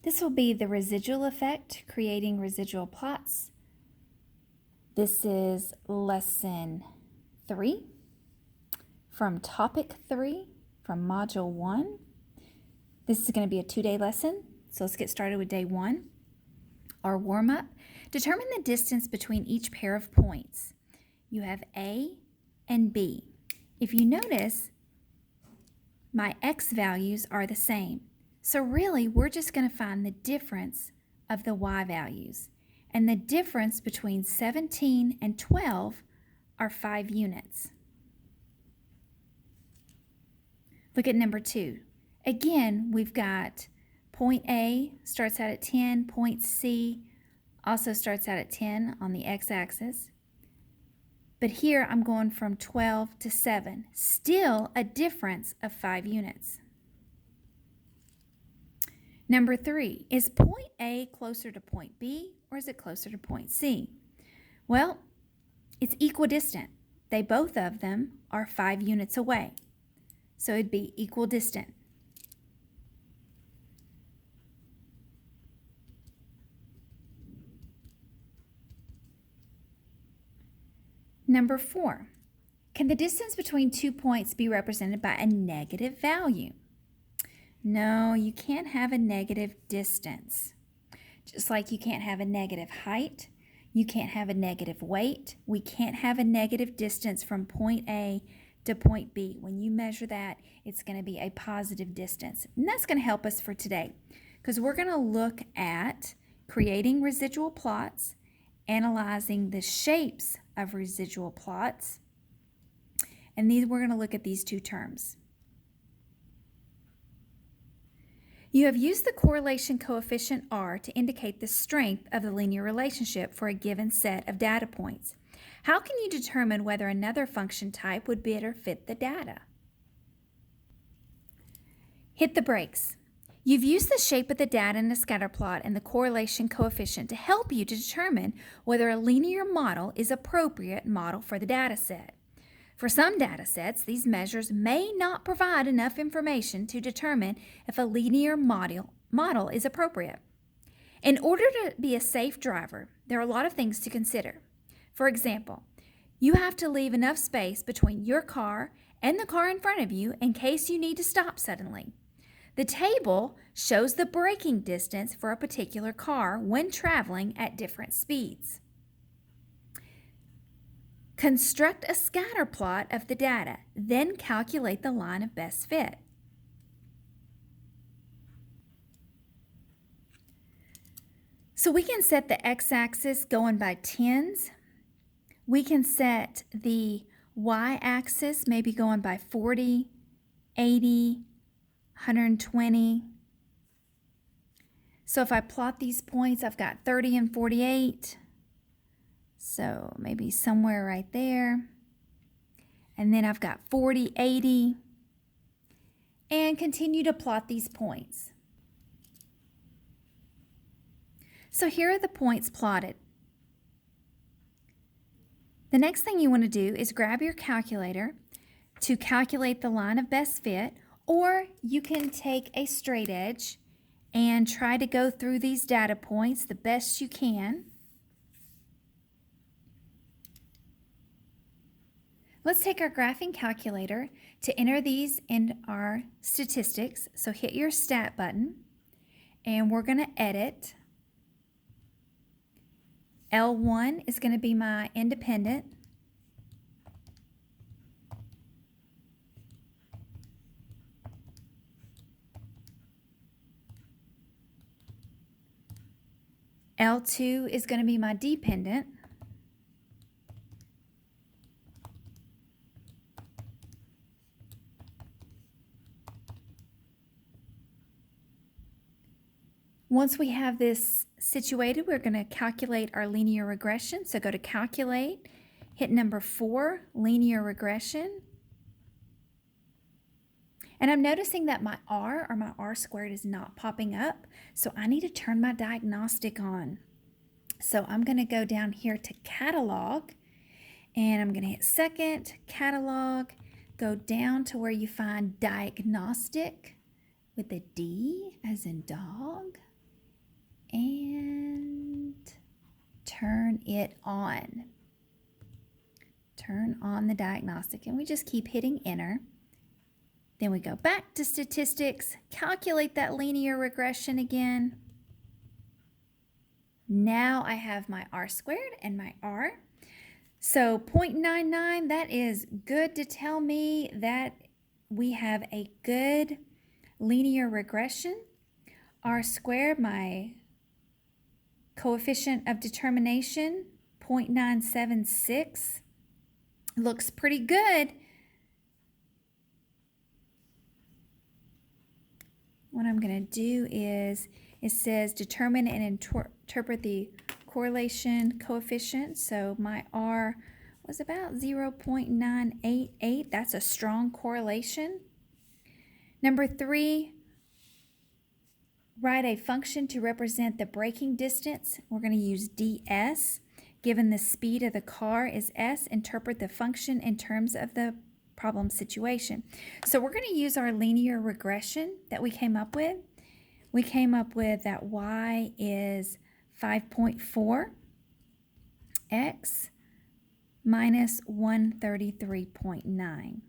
This will be the residual effect, creating residual plots. This is lesson 3 from topic 3 from module 1. This is going to be a 2-day lesson, so let's get started with day 1. Our warm-up. Determine the distance between each pair of points. You have A and B. If you notice, my X values are the same. So really, we're just going to find the difference of the Y values. And the difference between 17 and 12 are 5 units. Look at number 2. Again, we've got point A starts out at 10, point C also starts out at 10 on the x-axis. But here I'm going from 12 to 7, still a difference of 5 units. Number 3, is point A closer to point B or is it closer to point C? Well, it's equidistant. Both of them are 5 units away. So it'd be equidistant. Number 4, can the distance between 2 points be represented by a negative value? No, you can't have a negative distance. Just like you can't have a negative height, you can't have a negative weight, we can't have a negative distance from point A to point B. When you measure that, it's going to be a positive distance. And that's going to help us for today because we're going to look at creating residual plots, analyzing the shapes of residual plots, and we're going to look at these 2 terms. You have used the correlation coefficient R to indicate the strength of the linear relationship for a given set of data points. How can you determine whether another function type would better fit the data? Hit the brakes. You've used the shape of the data in a scatter plot and the correlation coefficient to help you to determine whether a linear model is an appropriate model for the data set. For some data sets, these measures may not provide enough information to determine if a linear model is appropriate. In order to be a safe driver, there are a lot of things to consider. For example, you have to leave enough space between your car and the car in front of you in case you need to stop suddenly. The table shows the braking distance for a particular car when traveling at different speeds. Construct a scatter plot of the data, then calculate the line of best fit. So we can set the x-axis going by tens. We can set the y-axis maybe going by 40, 80, 120. So if I plot these points, I've got 30 and 48. So maybe somewhere right there. And then I've got 40, 80. And continue to plot these points. So here are the points plotted. The next thing you want to do is grab your calculator to calculate the line of best fit, or you can take a straight edge and try to go through these data points the best you can. Let's take our graphing calculator to enter these in our statistics. So hit your stat button and we're going to edit. L1 is going to be my independent. L2 is going to be my dependent. Once we have this situated, we're going to calculate our linear regression. So go to Calculate, hit number 4, Linear Regression. And I'm noticing that my R, or my R squared, is not popping up. So I need to turn my diagnostic on. So I'm going to go down here to Catalog, and I'm going to hit Second, Catalog, go down to where you find Diagnostic with a D as in dog. and turn it on. Turn on the diagnostic, and we just keep hitting enter. Then we go back to statistics, calculate that linear regression again. Now I have my R squared and my R. So 0.99, that is good to tell me that we have a good linear regression. R squared, my coefficient of determination, 0.976, looks pretty good. What I'm going to do is, it says determine and interpret the correlation coefficient. So my R was about 0.988. That's a strong correlation. Number 3, write a function to represent the braking distance. We're going to use ds. Given the speed of the car is s, interpret the function in terms of the problem situation. So we're going to use our linear regression that we came up with. We came up with that y is 5.4 x minus 133.9.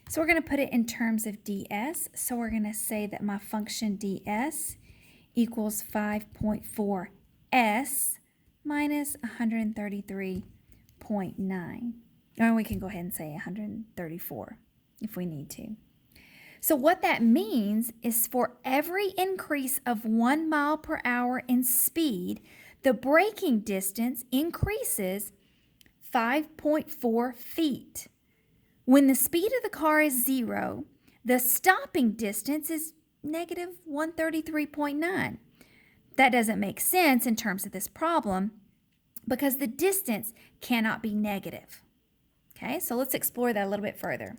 So we're going to put it in terms of ds. So we're going to say that my function ds equals 5.4 s minus 133.9. Or we can go ahead and say 134 if we need to. So what that means is for every increase of 1 mile per hour in speed, the braking distance increases 5.4 feet. When the speed of the car is 0, the stopping distance is negative 133.9. That doesn't make sense in terms of this problem because the distance cannot be negative. Okay, so let's explore that a little bit further.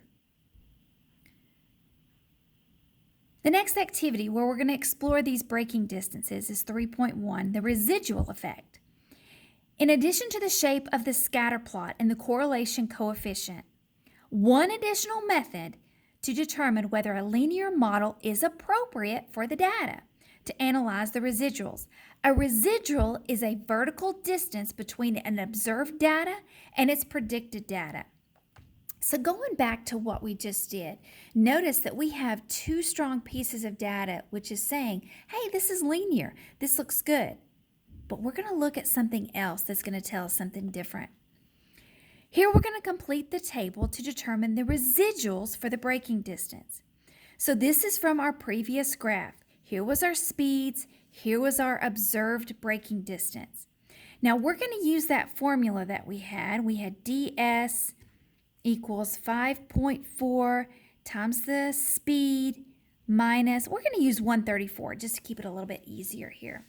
The next activity where we're going to explore these braking distances is 3.1, the residual effect. In addition to the shape of the scatter plot and the correlation coefficient, one additional method to determine whether a linear model is appropriate for the data to analyze the residuals. A residual is a vertical distance between an observed data and its predicted data. So going back to what we just did, notice that we have 2 strong pieces of data which is saying, hey, this is linear, this looks good. But we're going to look at something else that's going to tell us something different. Here we're going to complete the table to determine the residuals for the braking distance. So this is from our previous graph. Here was our speeds, here was our observed braking distance. Now we're going to use that formula that we had. We had ds equals 5.4 times the speed minus, we're going to use 134 just to keep it a little bit easier here.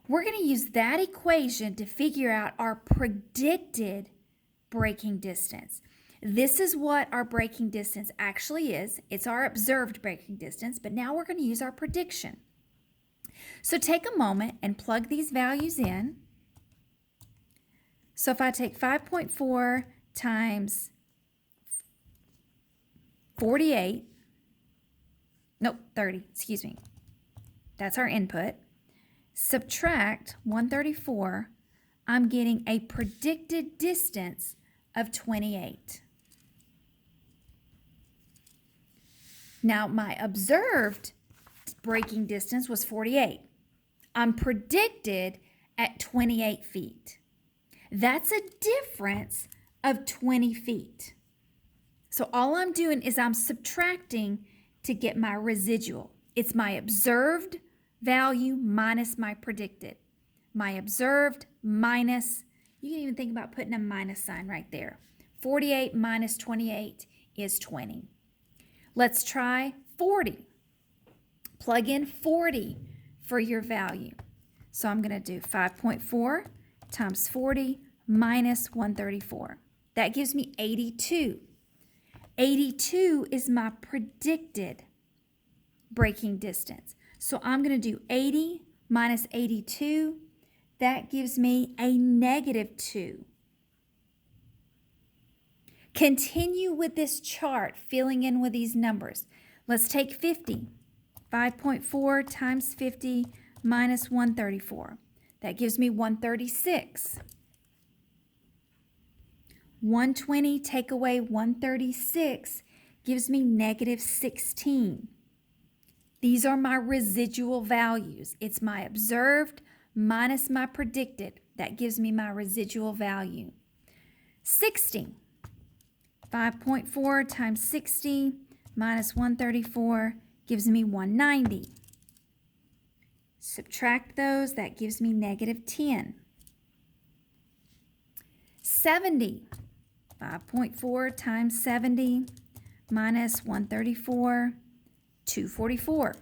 We're going to use that equation to figure out our predicted braking distance. This is what our braking distance actually is. It's our observed braking distance, but now we're going to use our prediction. So take a moment and plug these values in. So if I take 5.4 times 30, excuse me. That's our input. Subtract 134, I'm getting a predicted distance of 28. Now my observed braking distance was 48. I'm predicted at 28 feet. That's a difference of 20 feet. So all I'm doing is I'm subtracting to get my residual. It's my observed value minus my predicted. My observed minus, you can even think about putting a minus sign right there. 48 minus 28 is 20. Let's try 40. Plug in 40 for your value. So I'm going to do 5.4 times 40 minus 134. That gives me 82. 82 is my predicted braking distance. So I'm going to do 80 minus 82. That gives me a -2. Continue with this chart, filling in with these numbers. Let's take 50. 5.4 times 50 minus 134. That gives me 136. 120 take away 136 gives me negative 16. These are my residual values. It's my observed minus my predicted. That gives me my residual value. 60. 5.4 times 60 minus 134 gives me 190. Subtract those, that gives me negative 10. 70. 5.4 times 70 minus 134, 244.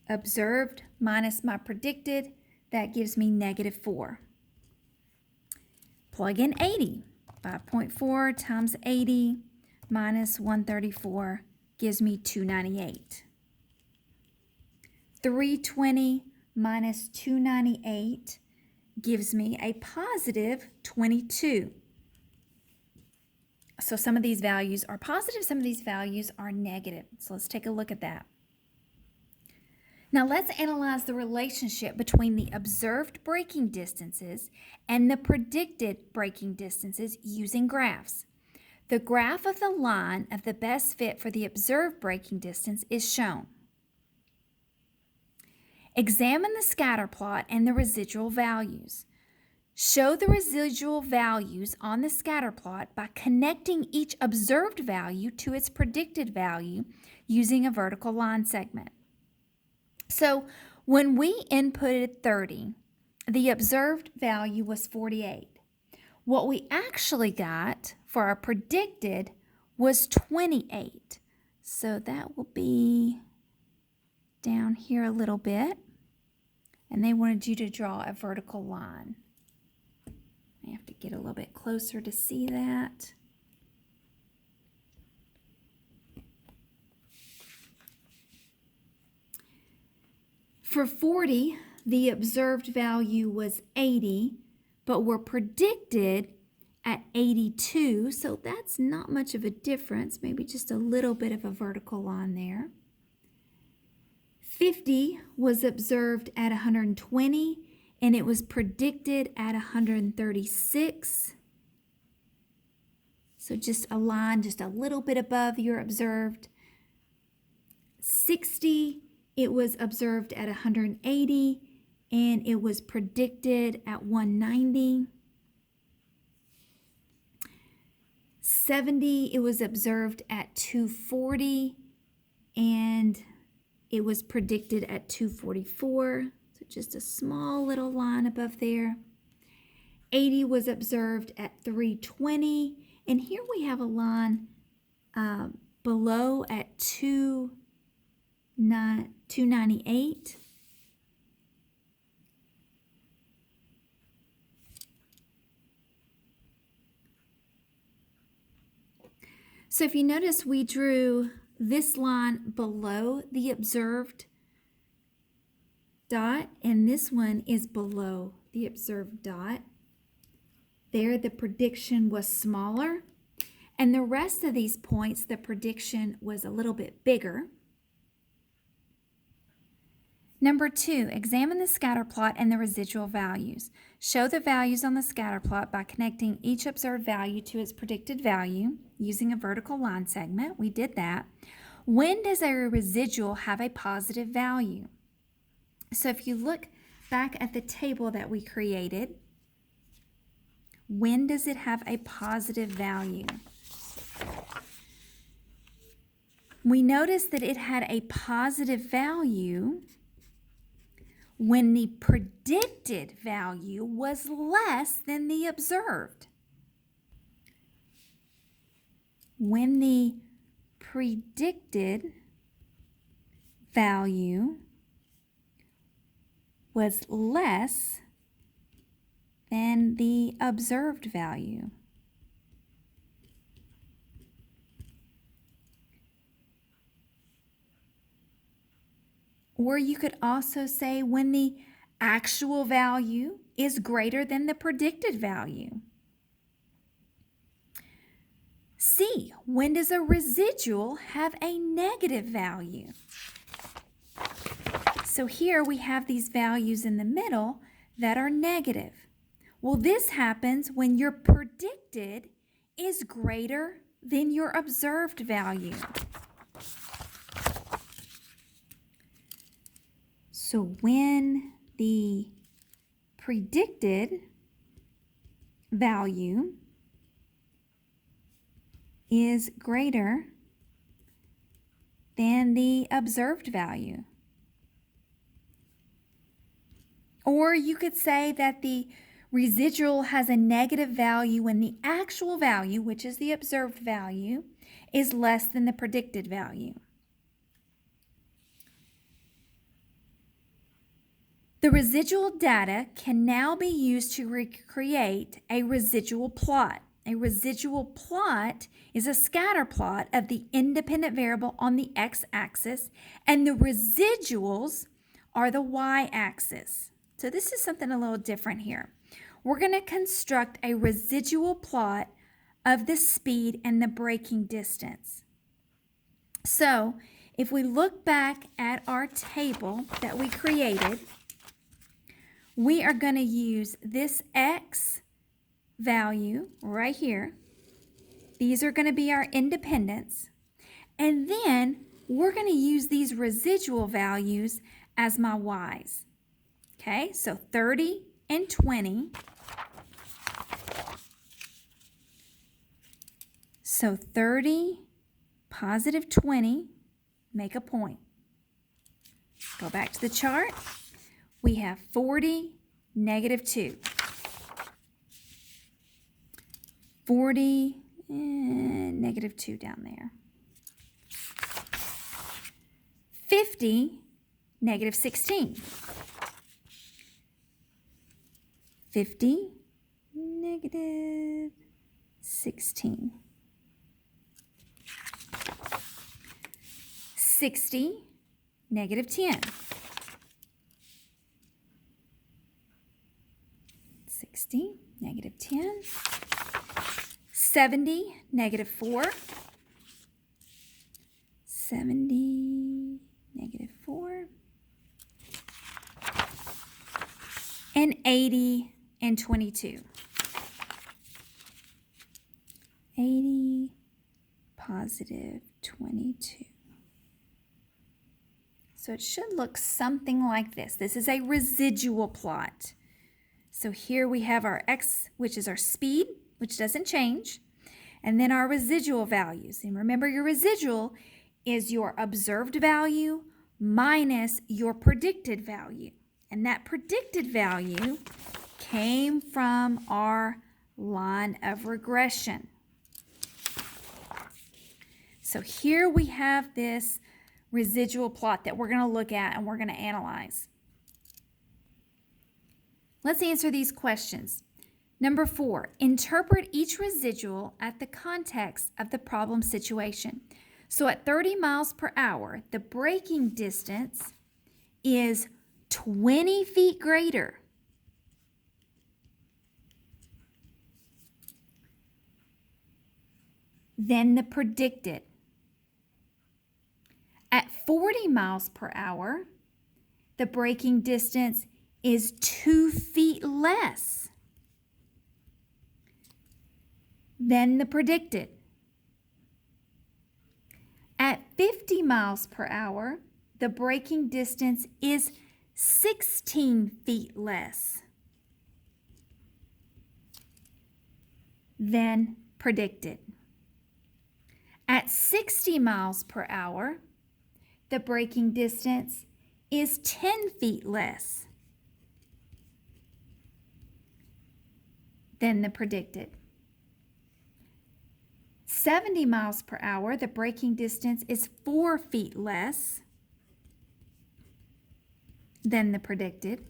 Observed minus my predicted, that gives me negative 4. Plug in 80. 5.4 times 80 minus 134 gives me 298. 320 minus 298 gives me a positive 22. So some of these values are positive, some of these values are negative. So let's take a look at that. Now let's analyze the relationship between the observed braking distances and the predicted braking distances using graphs. The graph of the line of the best fit for the observed braking distance is shown. Examine the scatter plot and the residual values. Show the residual values on the scatter plot by connecting each observed value to its predicted value using a vertical line segment. So when we inputted 30, the observed value was 48. What we actually got for our predicted was 28. So that will be down here a little bit. And they wanted you to draw a vertical line. I have to get a little bit closer to see that. For 40, the observed value was 80, but were predicted at 82, so that's not much of a difference, maybe just a little bit of a vertical line there. 50 was observed at 120, and it was predicted at 136. So just a line just a little bit above your observed. 60, it was observed at 180, and it was predicted at 190. 70, it was observed at 240, and it was predicted at 244. So just a small little line above there. 80 was observed at 320, and here we have a line below at 298. So if you notice, we drew this line below the observed dot, and this one is below the observed dot. There, the prediction was smaller, and the rest of these points, the prediction was a little bit bigger. Number 2, examine the scatter plot and the residual values. Show the values on the scatter plot by connecting each observed value to its predicted value using a vertical line segment. We did that. When does a residual have a positive value? So if you look back at the table that we created, when does it have a positive value? We noticed that it had a positive value when the predicted value was less than the observed. When the predicted value was less than the observed value. Or you could also say when the actual value is greater than the predicted value. C, when does a residual have a negative value? So here we have these values in the middle that are negative. Well, this happens when your predicted is greater than your observed value. So when the predicted value is greater than the observed value. Or you could say that the residual has a negative value when the actual value, which is the observed value, is less than the predicted value. The residual data can now be used to recreate a residual plot. A residual plot is a scatter plot of the independent variable on the x-axis, and the residuals are the y-axis. So this is something a little different here. We're going to construct a residual plot of the speed and the braking distance. So if we look back at our table that we created, we are going to use this x value right here. These are going to be our independents. And then we're going to use these residual values as my y's. Okay, so 30 and 20. So 30, positive 20, make a point. Go back to the chart. We have 40, negative 2. 40, negative 2 down there. 50, negative 16. 50, negative 16. 60, negative 10. 60, negative 10. 70, negative 4. 70, negative 4. And 80 and 22. 80, positive 22. So it should look something like this. This is a residual plot. So here we have our x, which is our speed, which doesn't change, and then our residual values. And remember, your residual is your observed value minus your predicted value. And that predicted value came from our line of regression. So here we have this residual plot that we're going to look at and we're going to analyze. Let's answer these questions. Number 4, interpret each residual at the context of the problem situation. So at 30 miles per hour, the braking distance is 20 feet greater than the predicted. At 40 miles per hour, the braking distance is 2 feet less than the predicted. At 50 miles per hour, the braking distance is 16 feet less than predicted. At 60 miles per hour, the braking distance is 10 feet less than the predicted. 70 miles per hour, the braking distance is 4 feet less than the predicted.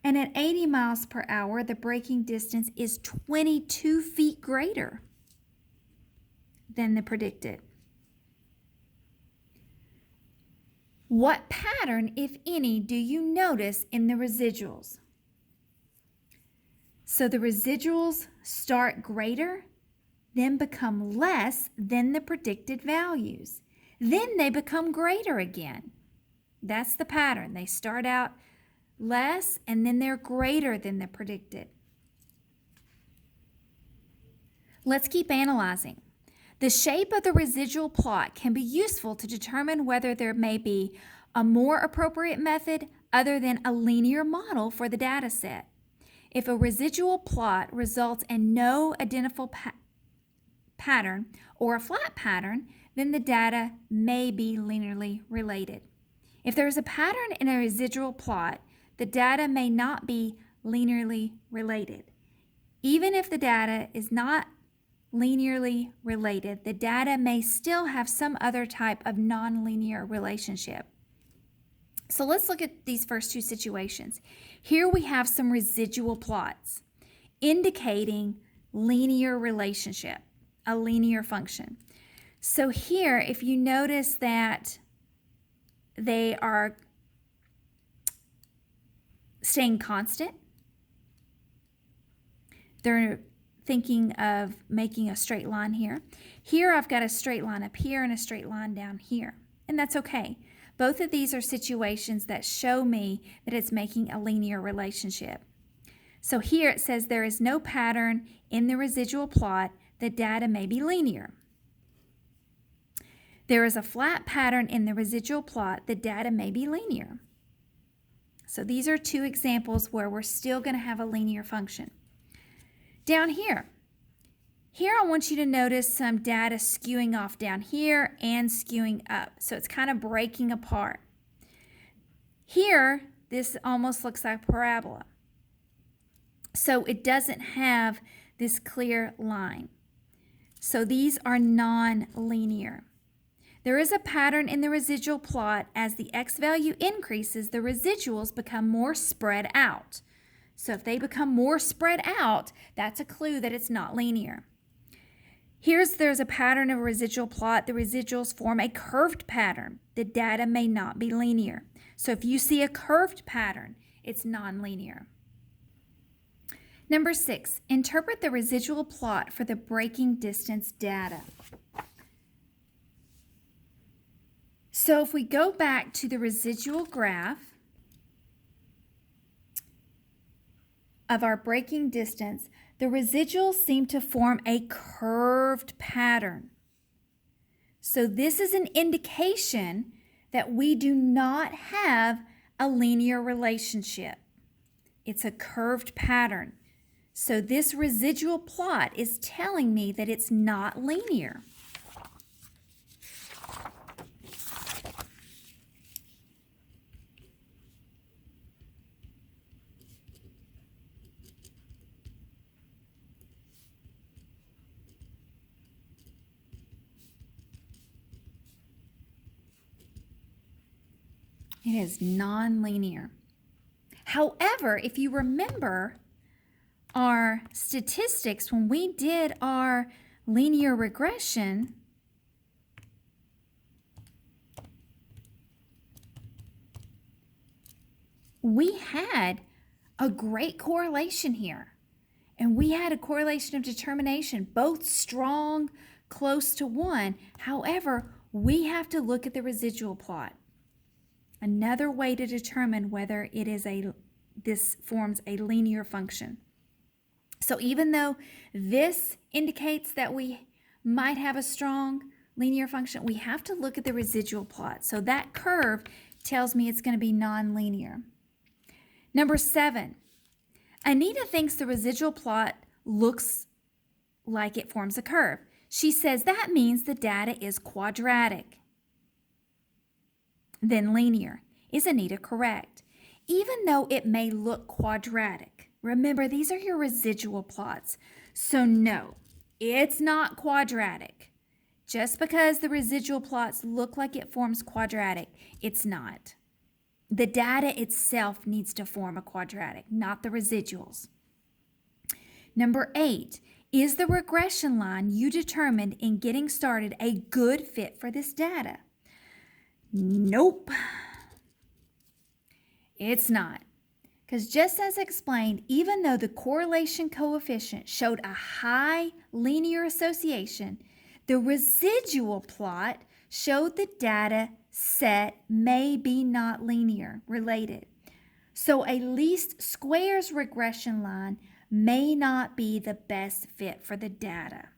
And at 80 miles per hour, the braking distance is 22 feet greater than the predicted. What pattern, if any, do you notice in the residuals? So the residuals start greater, then become less than the predicted values. Then they become greater again. That's the pattern. They start out less and then they're greater than the predicted. Let's keep analyzing. The shape of the residual plot can be useful to determine whether there may be a more appropriate method other than a linear model for the data set. If a residual plot results in no identical pattern or a flat pattern, then the data may be linearly related. If there is a pattern in a residual plot, the data may not be linearly related. Even if the data is not linearly related, the data may still have some other type of nonlinear relationship. So let's look at these first two situations. Here we have some residual plots indicating linear relationship, a linear function. So here, if you notice that they are staying constant, they're thinking of making a straight line here. Here I've got a straight line up here and a straight line down here, and that's okay. Both of these are situations that show me that it's making a linear relationship. So here it says there is no pattern in the residual plot. The data may be linear. There is a flat pattern in the residual plot. The data may be linear. So these are two examples where we're still going to have a linear function. Down here I want you to notice some data skewing off down here and skewing up. So it's kind of breaking apart. Here, this almost looks like a parabola. So it doesn't have this clear line. So these are non-linear. There is a pattern in the residual plot. As the x value increases, the residuals become more spread out. So if they become more spread out, that's a clue that it's not linear. There's a pattern of a residual plot. The residuals form a curved pattern. The data may not be linear. So if you see a curved pattern, it's nonlinear. Number 6, interpret the residual plot for the braking distance data. So if we go back to the residual graph of our braking distance, the residuals seem to form a curved pattern. So this is an indication that we do not have a linear relationship. It's a curved pattern. So this residual plot is telling me that it's not linear. It is nonlinear. However, if you remember our statistics when we did our linear regression, we had a great correlation here. And we had a correlation of determination, both strong, close to 1. However, we have to look at the residual plot. Another way to determine whether this forms a linear function. So even though this indicates that we might have a strong linear function, we have to look at the residual plot. So that curve tells me it's going to be nonlinear. Number 7, Anita thinks the residual plot looks like it forms a curve. She says that means the data is quadratic, then linear. Is Anita correct? Even though it may look quadratic, remember these are your residual plots. So no, it's not quadratic. Just because the residual plots look like it forms quadratic, it's not. The data itself needs to form a quadratic, not the residuals. Number 8, is the regression line you determined in getting started a good fit for this data? Nope, it's not. Because just as explained, even though the correlation coefficient showed a high linear association, the residual plot showed the data set may be not linear related. So a least squares regression line may not be the best fit for the data.